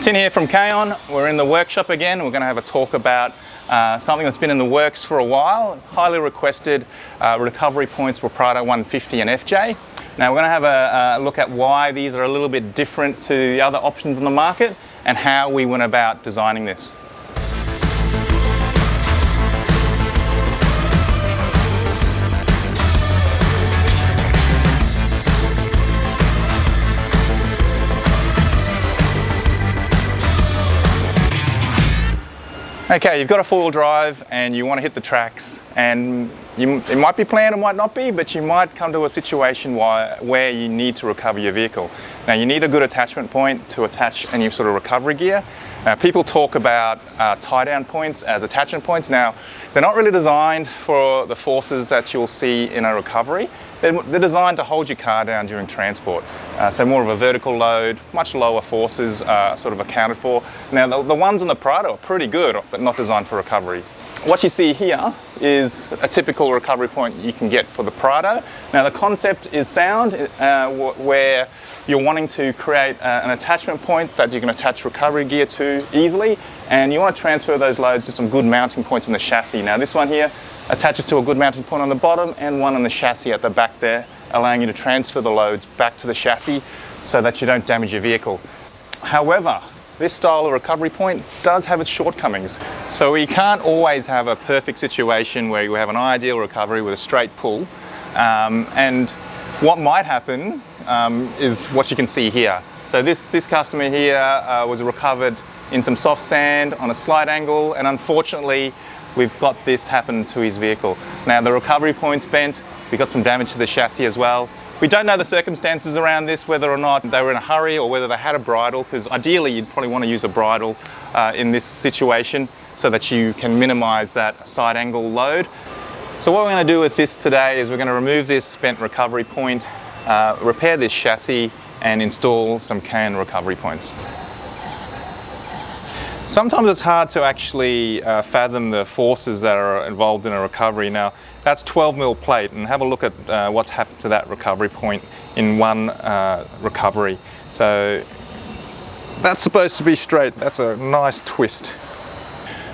Tin here from K-On. We're in the workshop again. We're going to have a talk about something that's been in the works for a while. Highly requested recovery points for Prado 150 and FJ. Now we're going to have a look at why these are a little bit different to the other options on the market and how we went about designing this. Okay, you've got a four-wheel drive and you want to hit the tracks, and it might be planned, it might not be, but you might come to a situation where you need to recover your vehicle. Now you need a good attachment point to attach any sort of recovery gear. People talk about tie-down points as attachment points. Now they're not really designed for the forces that you'll see in a recovery. They're designed to hold your car down during transport. So more of a vertical load, much lower forces sort of accounted for. Now the ones on the Prado are pretty good, but not designed for recoveries. What you see here is a typical recovery point you can get for the Prado. Now the concept is sound, where you're wanting to create an attachment point that you can attach recovery gear to easily, and you want to transfer those loads to some good mounting points in the chassis. Now this one here attaches to a good mounting point on the bottom and one on the chassis at the back there, allowing you to transfer the loads back to the chassis so that you don't damage your vehicle. However, this style of recovery point does have its shortcomings. So we can't always have a perfect situation where you have an ideal recovery with a straight pull. And what might happen is what you can see here. So this customer here was recovered in some soft sand on a slight angle, and unfortunately we've got this happen to his vehicle. Now the recovery point's bent, we got some damage to the chassis as well. We don't know the circumstances around this, whether or not they were in a hurry or whether they had a bridle, because ideally you'd probably want to use a bridle in this situation so that you can minimize that side angle load. So what we're going to do with this today is we're going to remove this bent recovery point, repair this chassis and install some K-On recovery points. Sometimes it's hard to actually fathom the forces that are involved in a recovery. Now that's 12mm plate, and have a look at what's happened to that recovery point in one recovery. So that's supposed to be straight. That's a nice twist.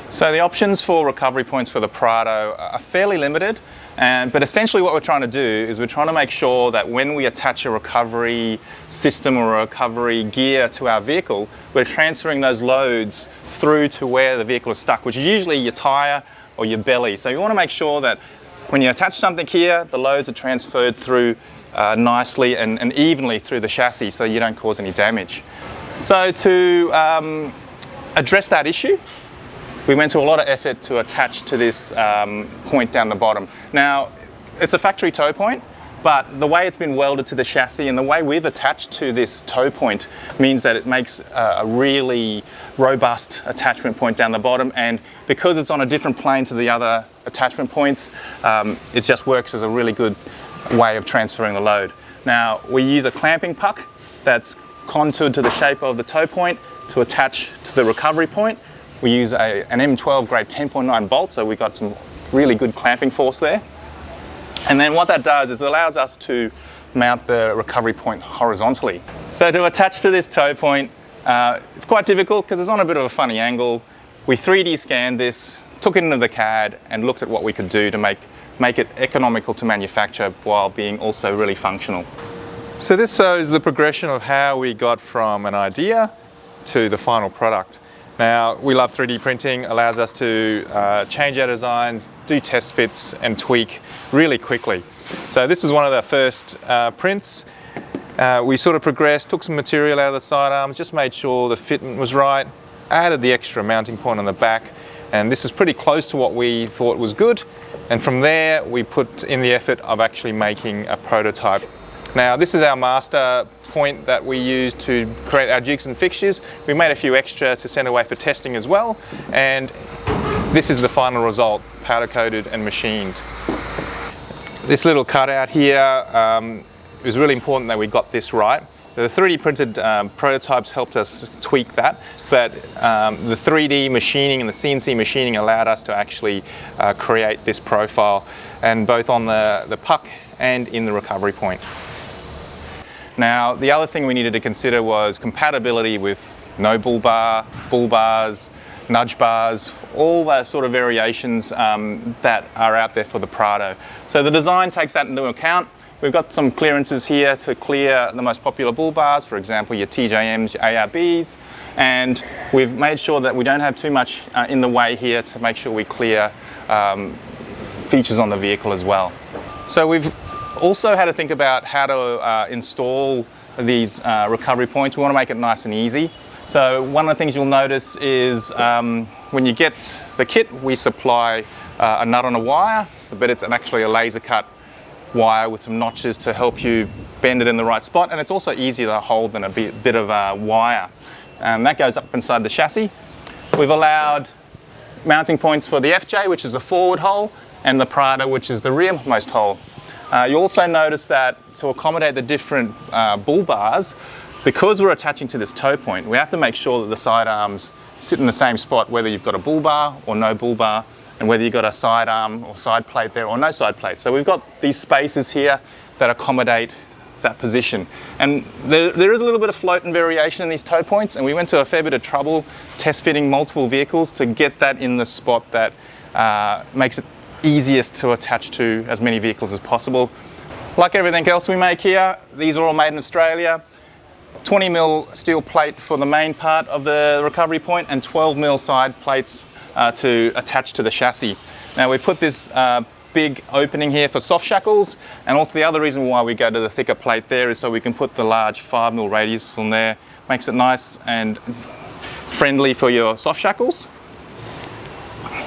So the options for recovery points for the Prado are fairly limited, but essentially what we're trying to do is we're trying to make sure that when we attach a recovery system or a recovery gear to our vehicle, we're transferring those loads through to where the vehicle is stuck, which is usually your tyre or your belly. So you want to make sure that when you attach something here, the loads are transferred through nicely and evenly through the chassis so you don't cause any damage. So to address that issue, we went to a lot of effort to attach to this point down the bottom. Now, it's a factory toe point, but the way it's been welded to the chassis and the way we've attached to this toe point means that it makes a really robust attachment point down the bottom, and because it's on a different plane to the other attachment points, it just works as a really good way of transferring the load. Now, we use a clamping puck that's contoured to the shape of the toe point to attach to the recovery point. We use an M12 grade 10.9 bolt, so we've got some really good clamping force there. And then what that does is it allows us to mount the recovery point horizontally. So to attach to this toe point, it's quite difficult because it's on a bit of a funny angle. We 3D scanned this, took it into the CAD and looked at what we could do to make it economical to manufacture while being also really functional. So this shows the progression of how we got from an idea to the final product. Now, we love 3D printing, allows us to change our designs, do test fits and tweak really quickly. So this was one of the first prints. We sort of progressed, took some material out of the sidearms, just made sure the fitment was right, added the extra mounting point on the back, and this was pretty close to what we thought was good. And from there, we put in the effort of actually making a prototype. Now, this is our master point that we use to create our jigs and fixtures. We made a few extra to send away for testing as well, and this is the final result, powder coated and machined. This little cutout here, it was really important that we got this right. The 3D printed prototypes helped us tweak that, but the 3D machining and the CNC machining allowed us to actually create this profile, and both on the puck and in the recovery point. Now, the other thing we needed to consider was compatibility with no bull bar, bull bars, nudge bars, all those sort of variations that are out there for the Prado. So the design takes that into account. We've got some clearances here to clear the most popular bull bars, for example, your TJMs, your ARBs, and we've made sure that we don't have too much in the way here to make sure we clear features on the vehicle as well. So we've also had to think about how to install these recovery points. We want to make it nice and easy. So one of the things you'll notice is when you get the kit, we supply a nut on a wire, but it's actually a laser cut wire with some notches to help you bend it in the right spot, and it's also easier to hold than a bit of wire. And that goes up inside the chassis. We've allowed mounting points for the FJ, which is the forward hole, and the Prado, which is the rearmost hole. You'll also notice that to accommodate the different bull bars, because we're attaching to this toe point, we have to make sure that the side arms sit in the same spot, whether you've got a bull bar or no bull bar, and whether you've got a side arm or side plate there or no side plate. So we've got these spaces here that accommodate that position. And there is a little bit of float and variation in these toe points, and we went to a fair bit of trouble test fitting multiple vehicles to get that in the spot that makes it easiest to attach to as many vehicles as possible. Like everything else we make here, these are all made in Australia. 20mm steel plate for the main part of the recovery point and 12mm side plates to attach to the chassis. Now we put this big opening here for soft shackles, and also the other reason why we go to the thicker plate there is so we can put the large 5mm radius on there. Makes it nice and friendly for your soft shackles.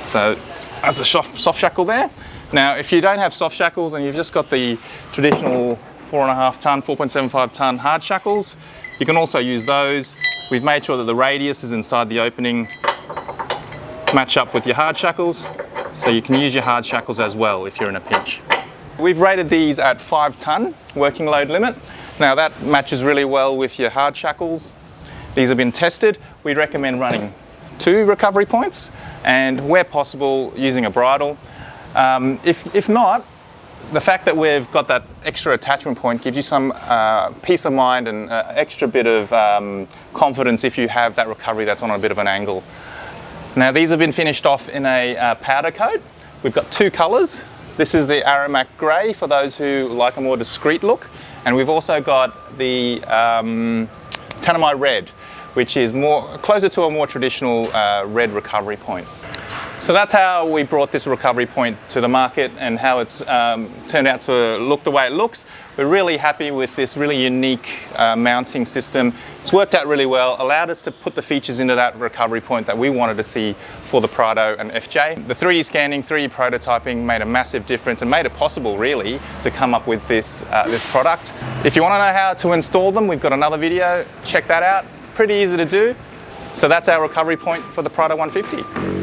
So that's a soft shackle there. Now if you don't have soft shackles and you've just got the traditional 4.5 ton, 4.75 ton hard shackles, you can also use those. We've made sure that the radius is inside the opening match up with your hard shackles, so you can use your hard shackles as well if you're in a pinch. We've rated these at 5 ton working load limit. Now that matches really well with your hard shackles. These have been tested. We'd recommend running 2 recovery points, and where possible using a bridle. If not, the fact that we've got that extra attachment point gives you some peace of mind and extra bit of confidence if you have that recovery that's on a bit of an angle. Now these have been finished off in a powder coat. We've got 2 colours. This is the Aramac Grey for those who like a more discreet look, and we've also got the Tanami Red, which is closer to a more traditional red recovery point. So that's how we brought this recovery point to the market and how it's turned out to look the way it looks. We're really happy with this really unique mounting system. It's worked out really well, allowed us to put the features into that recovery point that we wanted to see for the Prado and FJ. The 3D scanning, 3D prototyping made a massive difference and made it possible really to come up with this product. If you want to know how to install them, we've got another video, check that out. Pretty easy to do. So that's our recovery point for the Prado 150.